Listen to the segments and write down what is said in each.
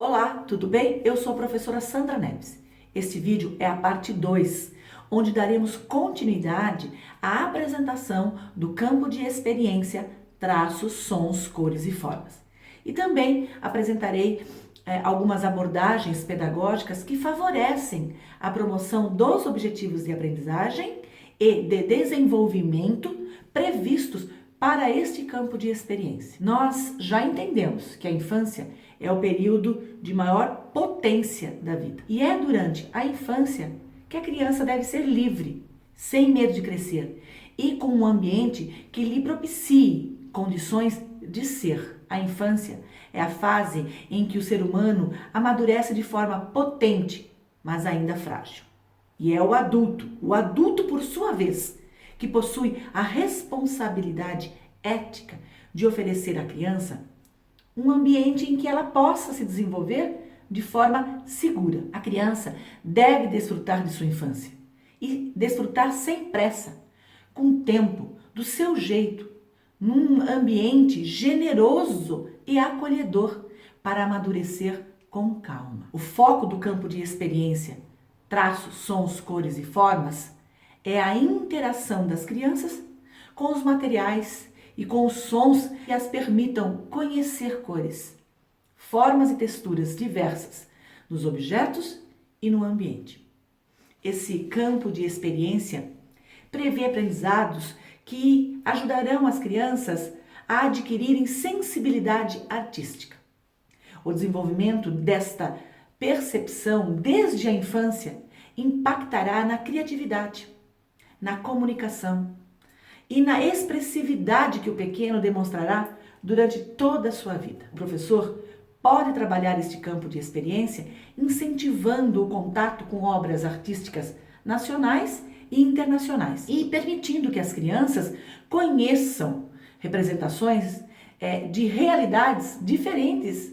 Olá, tudo bem? Eu sou a professora Sandra Neves. Este vídeo é a parte 2, onde daremos continuidade à apresentação do campo de experiência, traços, sons, cores e formas. E também apresentarei algumas abordagens pedagógicas que favorecem a promoção dos objetivos de aprendizagem e de desenvolvimento previstos para este campo de experiência. Nós já entendemos que a infância é o período de maior potência da vida. E é durante a infância que a criança deve ser livre, sem medo de crescer e com um ambiente que lhe propicie condições de ser. A infância é a fase em que o ser humano amadurece de forma potente, mas ainda frágil. E é o adulto por sua vez, que possui a responsabilidade ética de oferecer à criança um ambiente em que ela possa se desenvolver de forma segura. A criança deve desfrutar de sua infância e desfrutar sem pressa, com tempo, do seu jeito, num ambiente generoso e acolhedor para amadurecer com calma. O foco do campo de experiência, traços, sons, cores e formas, é a interação das crianças com os materiais e com os sons que as permitam conhecer cores, formas e texturas diversas nos objetos e no ambiente. Esse campo de experiência prevê aprendizados que ajudarão as crianças a adquirirem sensibilidade artística. O desenvolvimento desta percepção desde a infância impactará na criatividade, na comunicação e na expressividade que o pequeno demonstrará durante toda a sua vida. O professor pode trabalhar este campo de experiência incentivando o contato com obras artísticas nacionais e internacionais e permitindo que as crianças conheçam representações de realidades diferentes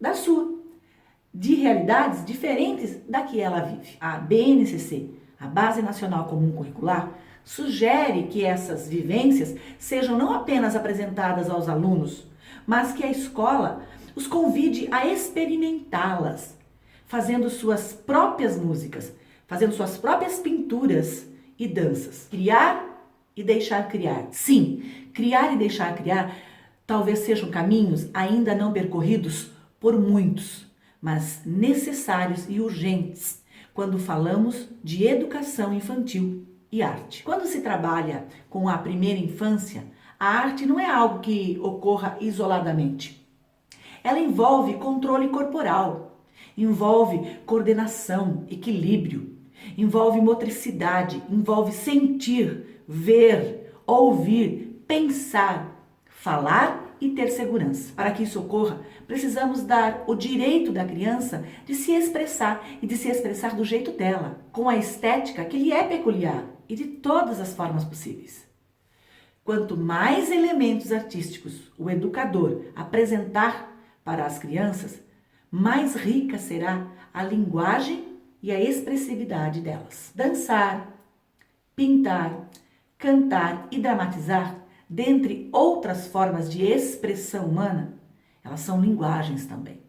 da sua, de realidades diferentes da que ela vive. A BNCC, a Base Nacional Comum Curricular, sugere que essas vivências sejam não apenas apresentadas aos alunos, mas que a escola os convide a experimentá-las, fazendo suas próprias músicas, fazendo suas próprias pinturas e danças. Criar e deixar criar. Sim, criar e deixar criar talvez sejam caminhos ainda não percorridos por muitos, mas necessários e urgentes quando falamos de educação infantil e arte. Quando se trabalha com a primeira infância, a arte não é algo que ocorra isoladamente. Ela envolve controle corporal, envolve coordenação, equilíbrio, envolve motricidade, envolve sentir, ver, ouvir, pensar, falar e ter segurança. Para que isso ocorra, precisamos dar o direito da criança de se expressar e de se expressar do jeito dela, com a estética que lhe é peculiar e de todas as formas possíveis. Quanto mais elementos artísticos o educador apresentar para as crianças, mais rica será a linguagem e a expressividade delas. Dançar, pintar, cantar e dramatizar, dentre outras formas de expressão humana, elas são linguagens também.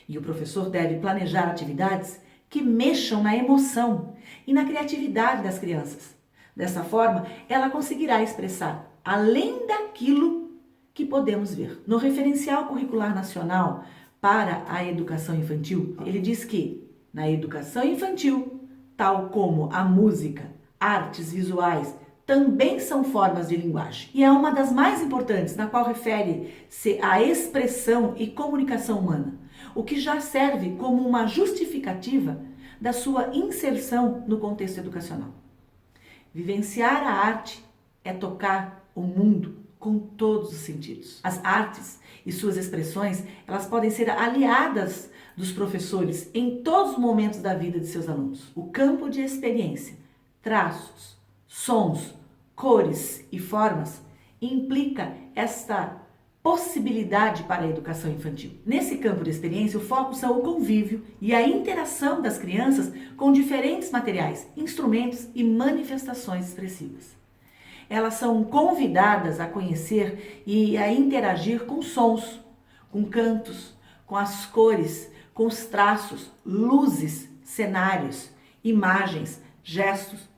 E o professor deve planejar atividades que mexam na emoção e na criatividade das crianças. Dessa forma, ela conseguirá expressar além daquilo que podemos ver. No Referencial Curricular Nacional para a Educação Infantil, ele diz que na educação infantil, tal como a música, artes visuais, também são formas de linguagem. E é uma das mais importantes, na qual refere-se à expressão e comunicação humana, o que já serve como uma justificativa da sua inserção no contexto educacional. Vivenciar a arte é tocar o mundo com todos os sentidos. As artes e suas expressões, elas podem ser aliadas dos professores em todos os momentos da vida de seus alunos. O campo de experiência, traços, sons, cores e formas implica esta possibilidade para a educação infantil. Nesse campo de experiência, o foco são o convívio e a interação das crianças com diferentes materiais, instrumentos e manifestações expressivas. Elas são convidadas a conhecer e a interagir com sons, com cantos, com as cores, com os traços, luzes, cenários, imagens, gestos,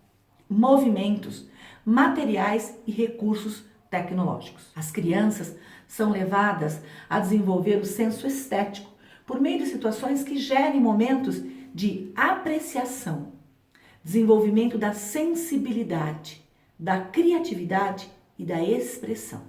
movimentos, materiais e recursos tecnológicos. As crianças são levadas a desenvolver o senso estético por meio de situações que gerem momentos de apreciação, desenvolvimento da sensibilidade, da criatividade e da expressão.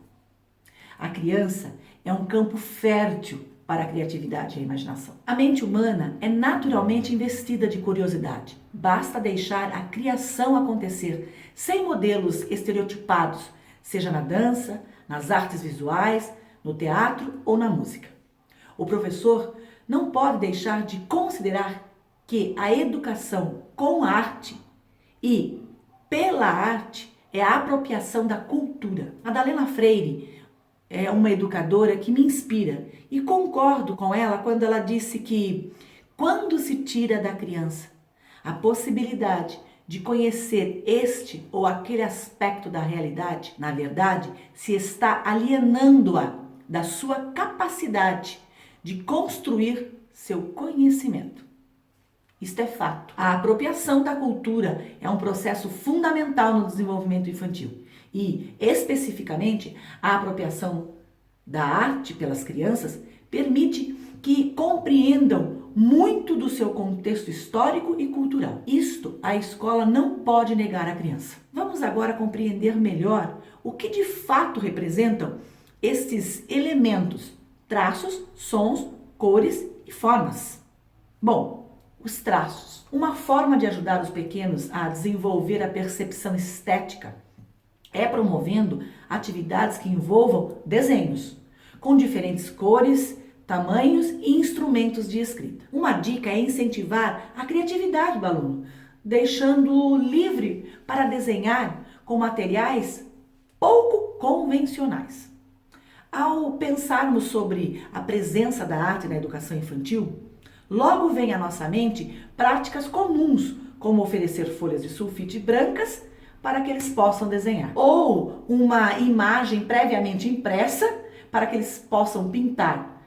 A criança é um campo fértil para a criatividade e a imaginação. A mente humana é naturalmente investida de curiosidade. Basta deixar a criação acontecer sem modelos estereotipados, seja na dança, nas artes visuais, no teatro ou na música. O professor não pode deixar de considerar que a educação com arte e pela arte é a apropriação da cultura. Madalena Freire é uma educadora que me inspira e concordo com ela quando ela disse que quando se tira da criança a possibilidade de conhecer este ou aquele aspecto da realidade, na verdade, se está alienando-a da sua capacidade de construir seu conhecimento. Isto é fato. A apropriação da cultura é um processo fundamental no desenvolvimento infantil e, especificamente, a apropriação da arte pelas crianças permite que compreendam muito do seu contexto histórico e cultural. Isto a escola não pode negar à criança. Vamos agora compreender melhor o que de fato representam estes elementos, traços, sons, cores e formas. Bom, os traços. Uma forma de ajudar os pequenos a desenvolver a percepção estética é promovendo atividades que envolvam desenhos, com diferentes cores, tamanhos e instrumentos de escrita. Uma dica é incentivar a criatividade do aluno, deixando-o livre para desenhar com materiais pouco convencionais. Ao pensarmos sobre a presença da arte na educação infantil, logo vem à nossa mente práticas comuns, como oferecer folhas de sulfite brancas para que eles possam desenhar, ou uma imagem previamente impressa para que eles possam pintar,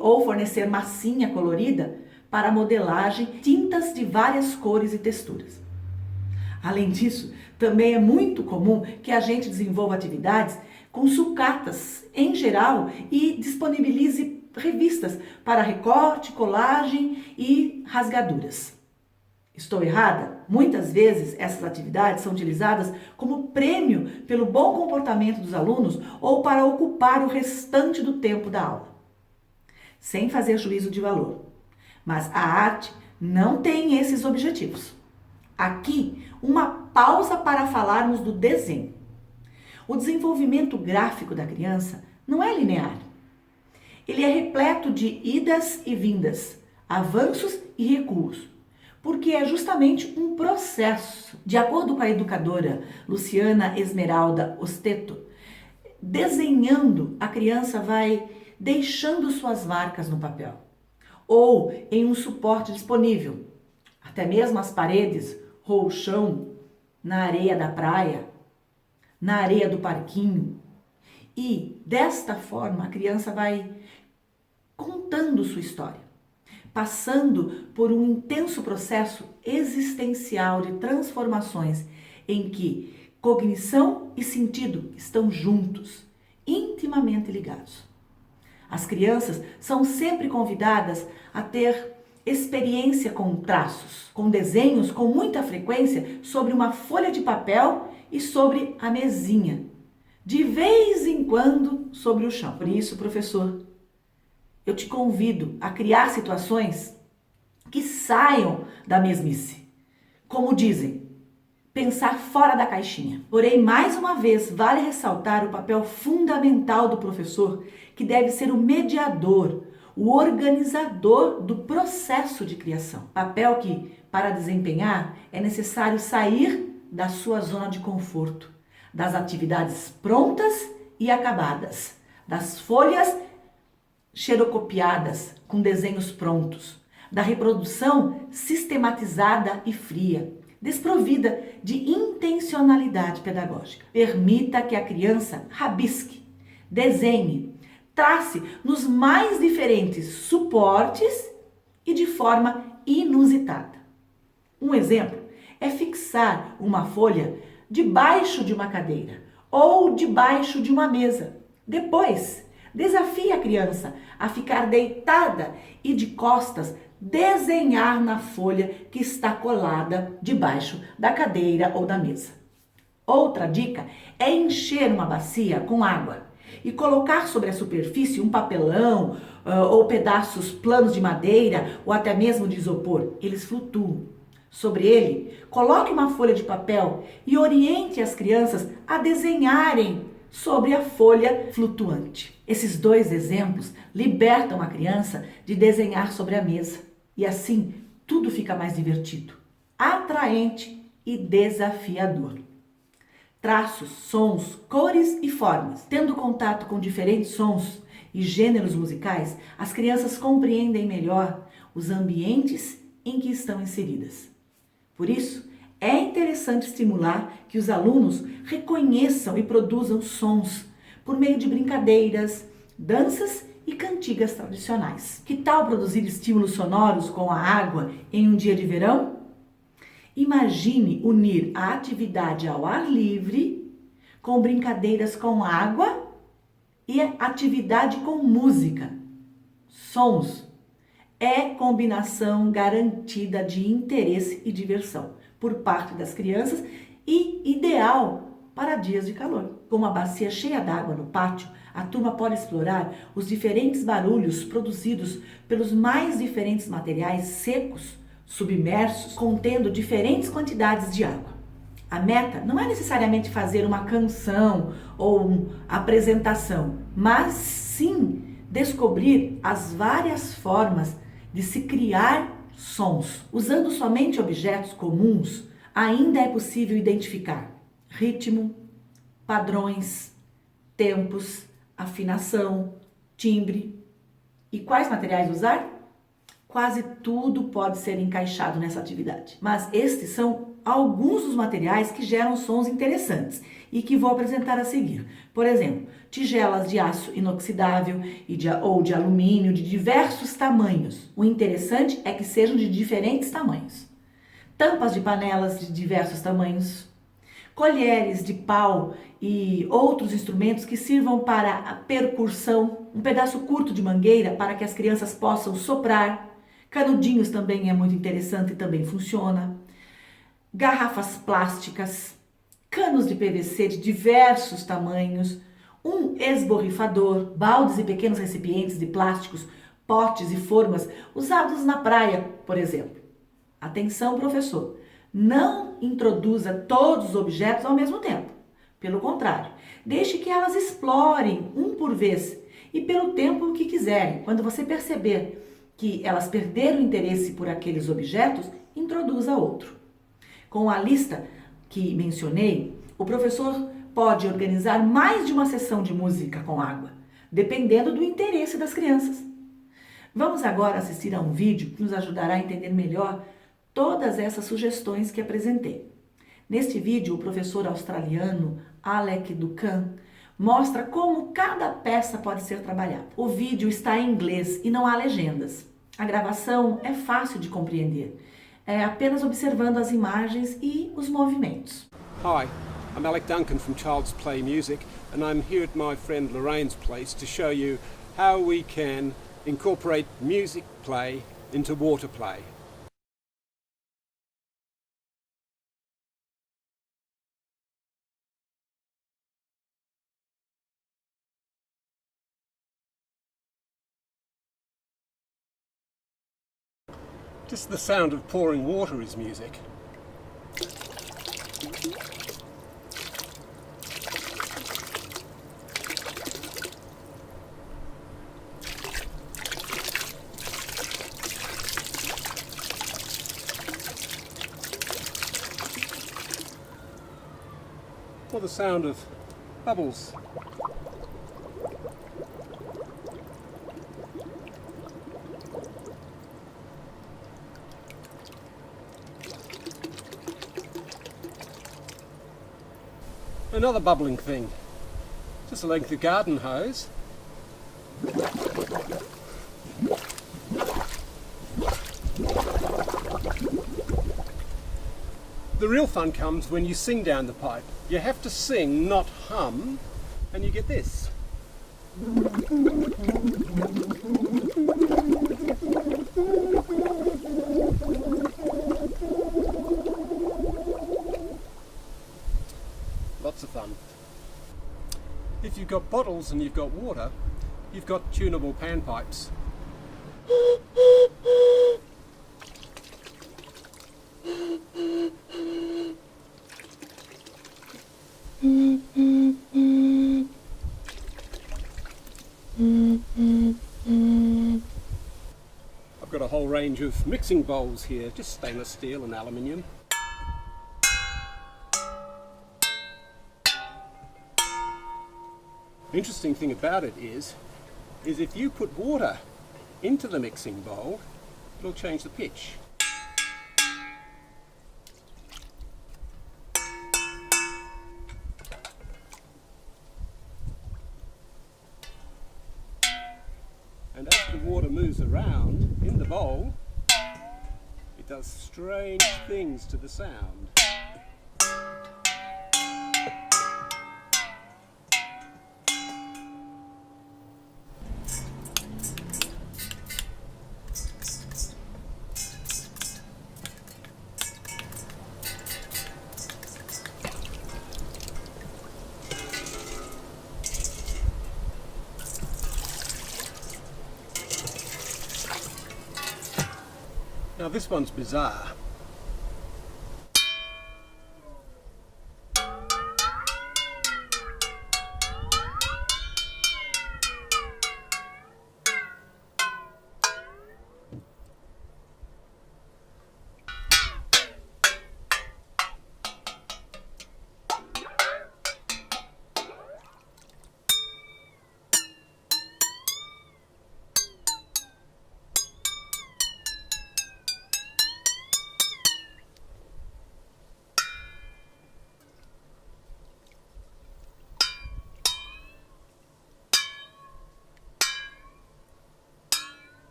ou fornecer massinha colorida para modelagem, tintas de várias cores e texturas. Além disso, também é muito comum que a gente desenvolva atividades com sucatas em geral e disponibilize revistas para recorte, colagem e rasgaduras. Estou errada? Muitas vezes essas atividades são utilizadas como prêmio pelo bom comportamento dos alunos ou para ocupar o restante do tempo da aula, sem fazer juízo de valor. Mas a arte não tem esses objetivos. Aqui, uma pausa para falarmos do desenho. O desenvolvimento gráfico da criança não é linear. Ele é repleto de idas e vindas, avanços e recuos, porque é justamente um processo. De acordo com a educadora Luciana Esmeralda Osteto, desenhando, a criança vai deixando suas marcas no papel ou em um suporte disponível, até mesmo as paredes ou o chão, na areia da praia, na areia do parquinho. E desta forma a criança vai contando sua história, passando por um intenso processo existencial de transformações em que cognição e sentido estão juntos, intimamente ligados. As crianças são sempre convidadas a ter experiência com traços, com desenhos com muita frequência sobre uma folha de papel e sobre a mesinha, de vez em quando sobre o chão. Por isso, professor, eu te convido a criar situações que saiam da mesmice. Como dizem, pensar fora da caixinha. Porém, mais uma vez, vale ressaltar o papel fundamental do professor, que deve ser o mediador, o organizador do processo de criação. Papel que, para desempenhar, é necessário sair da sua zona de conforto, das atividades prontas e acabadas, das folhas xerocopiadas com desenhos prontos, da reprodução sistematizada e fria, desprovida de intencionalidade pedagógica. Permita que a criança rabisque, desenhe, trace nos mais diferentes suportes forma inusitada. Um exemplo é fixar uma folha debaixo de uma cadeira ou debaixo de uma mesa. Depois, desafie a criança a ficar deitada e de costas desenhar na folha que está colada debaixo da cadeira ou da mesa. Outra dica é encher uma bacia com água e colocar sobre a superfície um papelão ou pedaços planos de madeira ou até mesmo de isopor. Eles flutuam. Sobre ele, coloque uma folha de papel e oriente as crianças a desenharem sobre a folha flutuante. Esses dois exemplos libertam a criança de desenhar sobre a mesa e assim tudo fica mais divertido, atraente e desafiador. Traços, sons, cores e formas. Tendo contato com diferentes sons e gêneros musicais, as crianças compreendem melhor os ambientes em que estão inseridas. Por isso, é interessante estimular que os alunos reconheçam e produzam sons por meio de brincadeiras, danças e cantigas tradicionais. Que tal produzir estímulos sonoros com a água em um dia de verão? Imagine unir a atividade ao ar livre com brincadeiras com água e atividade com música. Sons. É combinação garantida de interesse e diversão por parte das crianças e ideal para dias de calor. Com uma bacia cheia d'água no pátio, a turma pode explorar os diferentes barulhos produzidos pelos mais diferentes materiais secos, submersos, contendo diferentes quantidades de água. A meta não é necessariamente fazer uma canção ou uma apresentação, mas sim descobrir as várias formas de se criar sons. Usando somente objetos comuns, ainda é possível identificar ritmo, padrões, tempos, afinação, timbre. E quais materiais usar? Quase tudo pode ser encaixado nessa atividade. Mas estes são alguns dos materiais que geram sons interessantes e que vou apresentar a seguir. Por exemplo, tigelas de aço inoxidável ou de alumínio de diversos tamanhos. O interessante é que sejam de diferentes tamanhos. Tampas de panelas de diversos tamanhos. Colheres de pau e outros instrumentos que sirvam para a percussão. Um pedaço curto de mangueira para que as crianças possam soprar. Canudinhos também é muito interessante e também funciona. Garrafas plásticas, canos de PVC de diversos tamanhos, um esborrifador, baldes e pequenos recipientes de plásticos, potes e formas usados na praia, por exemplo. Atenção, professor, não introduza todos os objetos ao mesmo tempo. Pelo contrário, deixe que elas explorem um por vez e pelo tempo que quiserem. Quando você perceber que elas perderam o interesse por aqueles objetos, introduza outro. Com a lista que mencionei, o professor pode organizar mais de uma sessão de música com água, dependendo do interesse das crianças. Vamos agora assistir a um vídeo que nos ajudará a entender melhor todas essas sugestões que apresentei. Neste vídeo, o professor australiano Alec Ducan mostra como cada peça pode ser trabalhada. O vídeo está em inglês e não há legendas. A gravação é fácil de compreender, apenas observando as imagens e os movimentos. Hi, I'm Alec Duncan from Child's Play Music, and I'm here at my friend Lorraine's place to show you how we can incorporate music play into water play. Just the sound of pouring water is music. Or the sound of bubbles. Another bubbling thing, just a length of garden hose. The real fun comes when you sing down the pipe. You have to sing, not hum, and you get this. Lots of fun. If you've got bottles and you've got water, you've got tunable panpipes. I've got a whole range of mixing bowls here, just stainless steel and aluminium. The interesting thing about it is if you put water into the mixing bowl, it'll change the pitch. And as the water moves around in the bowl, it does strange things to the sound. Now this one's bizarre.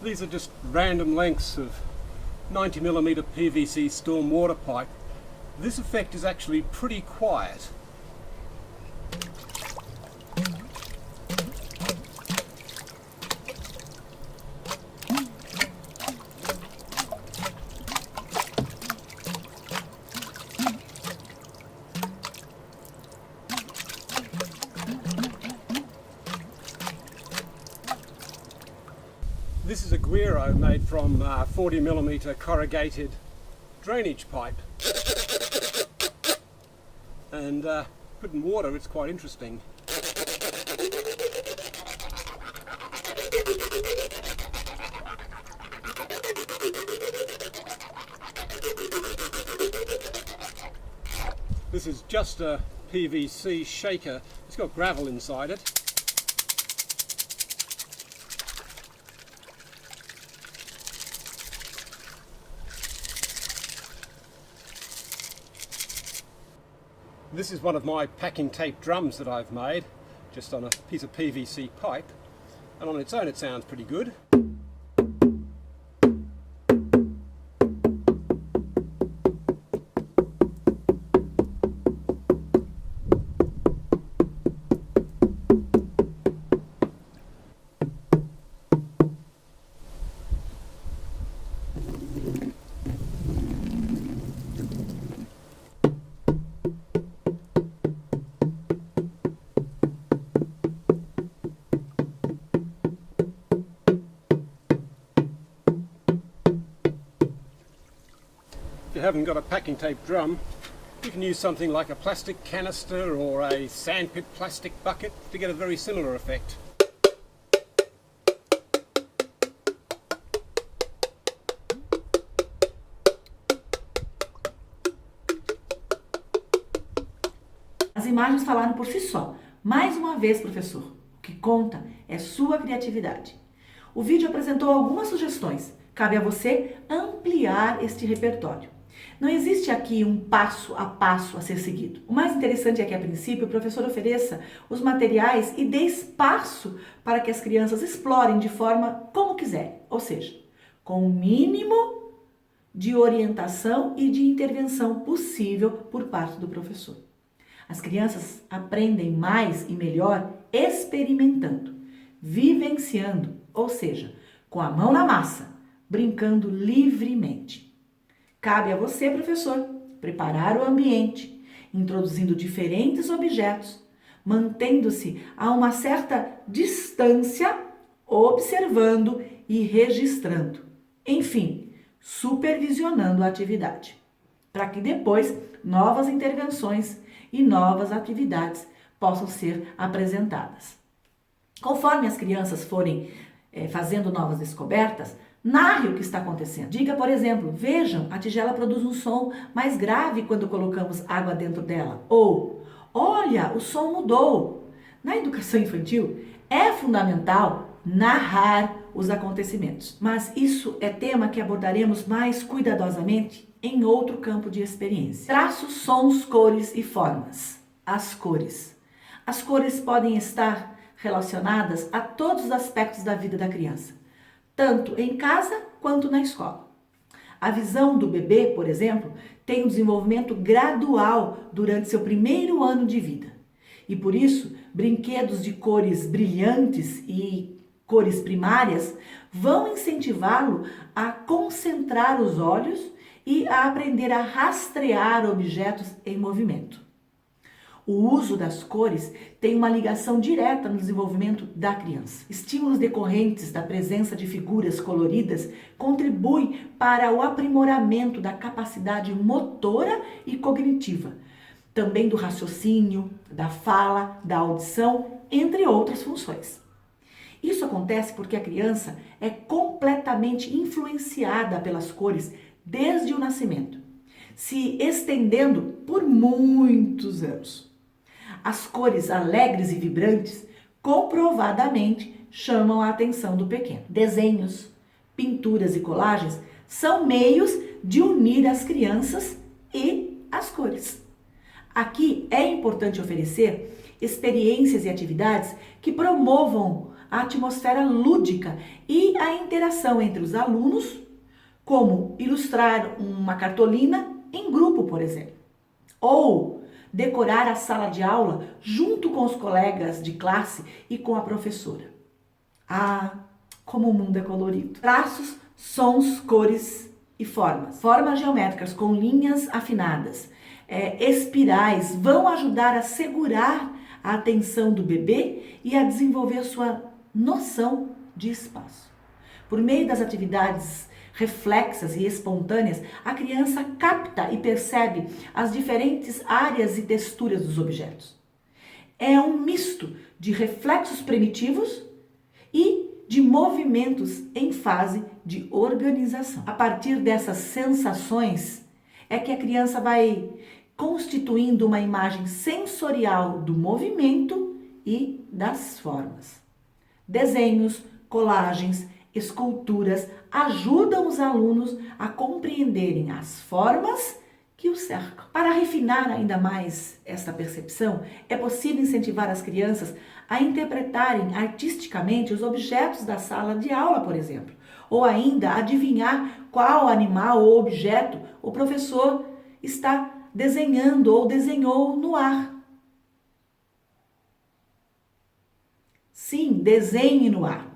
These are just random lengths of 90mm PVC storm water pipe. This effect is actually pretty quiet. This is a Guiro made from 40mm corrugated drainage pipe, and put in water it's quite interesting. This is just a PVC shaker. It's got gravel inside it. This is one of my packing tape drums that I've made, just on a piece of PVC pipe, and on its own it sounds pretty good. If you haven't got a packing tape drum, you can use something like a plastic canister or a sandpit plastic bucket to get a very similar effect. As imagens falaram por si só. Mais uma vez, professor, o que conta é sua criatividade. O vídeo apresentou algumas sugestões. Cabe a você ampliar este repertório. Não existe aqui um passo a passo a ser seguido. O mais interessante é que, a princípio, o professor ofereça os materiais e dê espaço para que as crianças explorem de forma como quiserem, ou seja, com o mínimo de orientação e de intervenção possível por parte do professor. As crianças aprendem mais e melhor experimentando, vivenciando, ou seja, com a mão na massa, brincando livremente. Cabe a você, professor, preparar o ambiente, introduzindo diferentes objetos, mantendo-se a uma certa distância, observando e registrando. Enfim, supervisionando a atividade, para que depois novas intervenções e novas atividades possam ser apresentadas. Conforme as crianças forem fazendo novas descobertas, narre o que está acontecendo. Diga, por exemplo, vejam, a tigela produz um som mais grave quando colocamos água dentro dela. Ou, olha, o som mudou. Na educação infantil, é fundamental narrar os acontecimentos. Mas isso é tema que abordaremos mais cuidadosamente em outro campo de experiência. Traços, sons, cores e formas. As cores. As cores podem estar relacionadas a todos os aspectos da vida da criança, tanto em casa quanto na escola. A visão do bebê, por exemplo, tem um desenvolvimento gradual durante seu primeiro ano de vida. E por isso, brinquedos de cores brilhantes e cores primárias vão incentivá-lo a concentrar os olhos e a aprender a rastrear objetos em movimento. O uso das cores tem uma ligação direta no desenvolvimento da criança. Estímulos decorrentes da presença de figuras coloridas contribuem para o aprimoramento da capacidade motora e cognitiva, também do raciocínio, da fala, da audição, entre outras funções. Isso acontece porque a criança é completamente influenciada pelas cores desde o nascimento, se estendendo por muitos anos. As cores alegres e vibrantes comprovadamente chamam a atenção do pequeno. Desenhos, pinturas e colagens são meios de unir as crianças e as cores. Aqui é importante oferecer experiências e atividades que promovam a atmosfera lúdica e a interação entre os alunos, como ilustrar uma cartolina em grupo, por exemplo, ou decorar a sala de aula junto com os colegas de classe e com a professora. Ah, como o mundo é colorido! Traços, sons, cores e formas. Formas geométricas com linhas afinadas, espirais vão ajudar a segurar a atenção do bebê e a desenvolver sua noção de espaço. Por meio das atividades reflexas e espontâneas, a criança capta e percebe as diferentes áreas e texturas dos objetos. É um misto de reflexos primitivos e de movimentos em fase de organização. A partir dessas sensações é que a criança vai constituindo uma imagem sensorial do movimento e das formas. Desenhos, colagens, esculturas ajudam os alunos a compreenderem as formas que os cercam. Para refinar ainda mais esta percepção, é possível incentivar as crianças a interpretarem artisticamente os objetos da sala de aula, por exemplo, ou ainda adivinhar qual animal ou objeto o professor está desenhando ou desenhou no ar. Sim, desenhe no ar.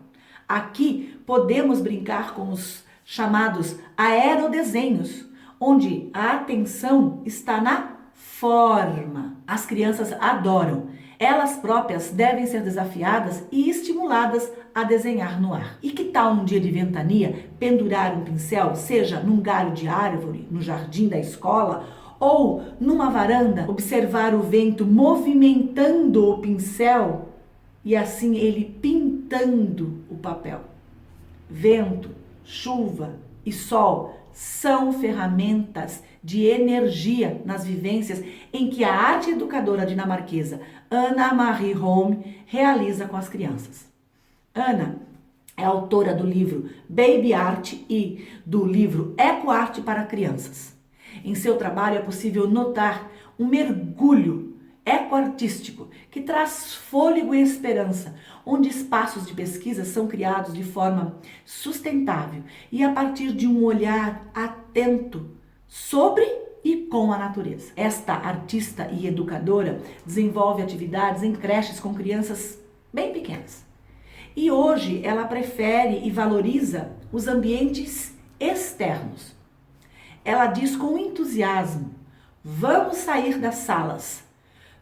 Aqui podemos brincar com os chamados aerodesenhos, onde a atenção está na forma. As crianças adoram. Elas próprias devem ser desafiadas e estimuladas a desenhar no ar. E que tal um dia de ventania pendurar um pincel, seja num galho de árvore, no jardim da escola ou numa varanda, observar o vento movimentando o pincel e assim ele pintando o papel. Vento, chuva e sol são ferramentas de energia nas vivências em que a arte educadora dinamarquesa Anna Marie Holm realiza com as crianças. Anna é autora do livro Baby Art e do livro Eco Arte para Crianças. Em seu trabalho é possível notar um mergulho ecoartístico que traz fôlego e esperança, onde espaços de pesquisa são criados de forma sustentável e a partir de um olhar atento sobre e com a natureza. Esta artista e educadora desenvolve atividades em creches com crianças bem pequenas. E hoje ela prefere e valoriza os ambientes externos. Ela diz com entusiasmo: vamos sair das salas,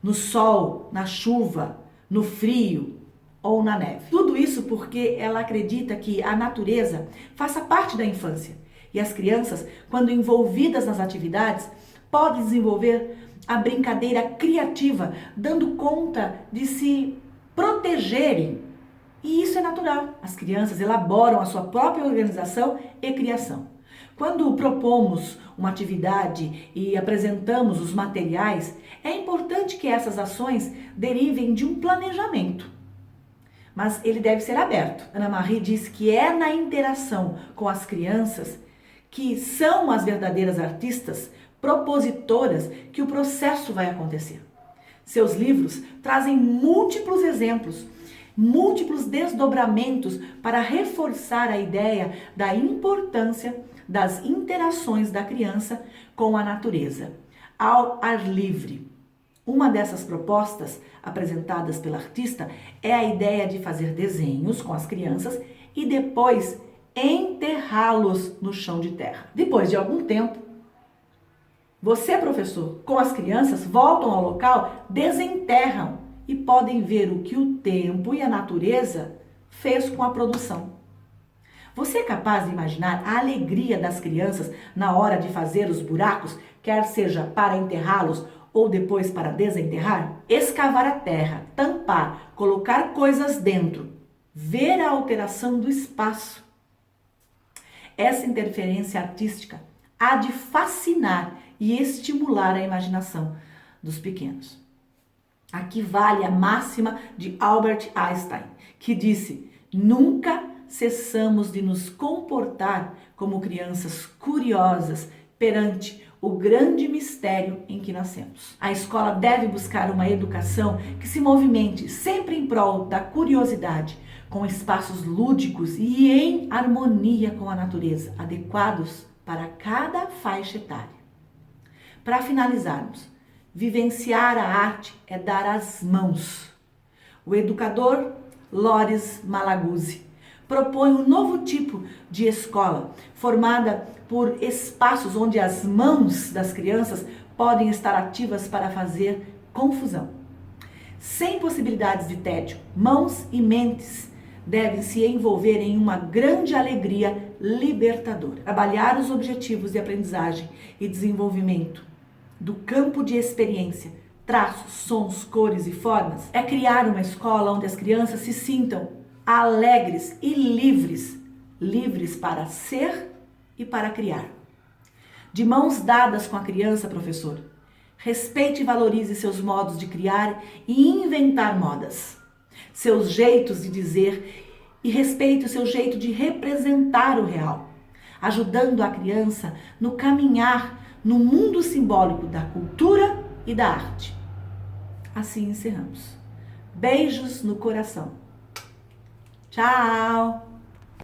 no sol, na chuva, no frio ou na neve. Tudo isso porque ela acredita que a natureza faça parte da infância e as crianças, quando envolvidas nas atividades, podem desenvolver a brincadeira criativa, dando conta de se protegerem. E isso é natural. As crianças elaboram a sua própria organização e criação. Quando propomos uma atividade e apresentamos os materiais, é importante que essas ações derivem de um planejamento. Mas ele deve ser aberto. Ana Marie diz que é na interação com as crianças, que são as verdadeiras artistas propositoras, que o processo vai acontecer. Seus livros trazem múltiplos exemplos, múltiplos desdobramentos para reforçar a ideia da importância das interações da criança com a natureza, ao ar livre. Uma dessas propostas apresentadas pela artista é a ideia de fazer desenhos com as crianças e depois enterrá-los no chão de terra. Depois de algum tempo, você, professor, com as crianças, voltam ao local, desenterram e podem ver o que o tempo e a natureza fez com a produção. Você é capaz de imaginar a alegria das crianças na hora de fazer os buracos, quer seja para enterrá-los ou depois para desenterrar? Escavar a terra, tampar, colocar coisas dentro, ver a alteração do espaço. Essa interferência artística há de fascinar e estimular a imaginação dos pequenos. Aqui vale a máxima de Albert Einstein, que disse: nunca cessamos de nos comportar como crianças curiosas perante o grande mistério em que nascemos. A escola deve buscar uma educação que se movimente sempre em prol da curiosidade, com espaços lúdicos e em harmonia com a natureza, adequados para cada faixa etária. Para finalizarmos, vivenciar a arte é dar as mãos. O educador Loris Malaguzzi propõe um novo tipo de escola, formada por espaços onde as mãos das crianças podem estar ativas para fazer confusão. Sem possibilidades de tédio, mãos e mentes devem se envolver em uma grande alegria libertadora. Trabalhar os objetivos de aprendizagem e desenvolvimento do campo de experiência, traços, sons, cores e formas, é criar uma escola onde as crianças se sintam alegres e livres, livres para ser e para criar. De mãos dadas com a criança, professor, respeite e valorize seus modos de criar e inventar modas, seus jeitos de dizer, e respeite o seu jeito de representar o real, ajudando a criança no caminhar no mundo simbólico da cultura e da arte. Assim encerramos. Beijos no coração. Tchau!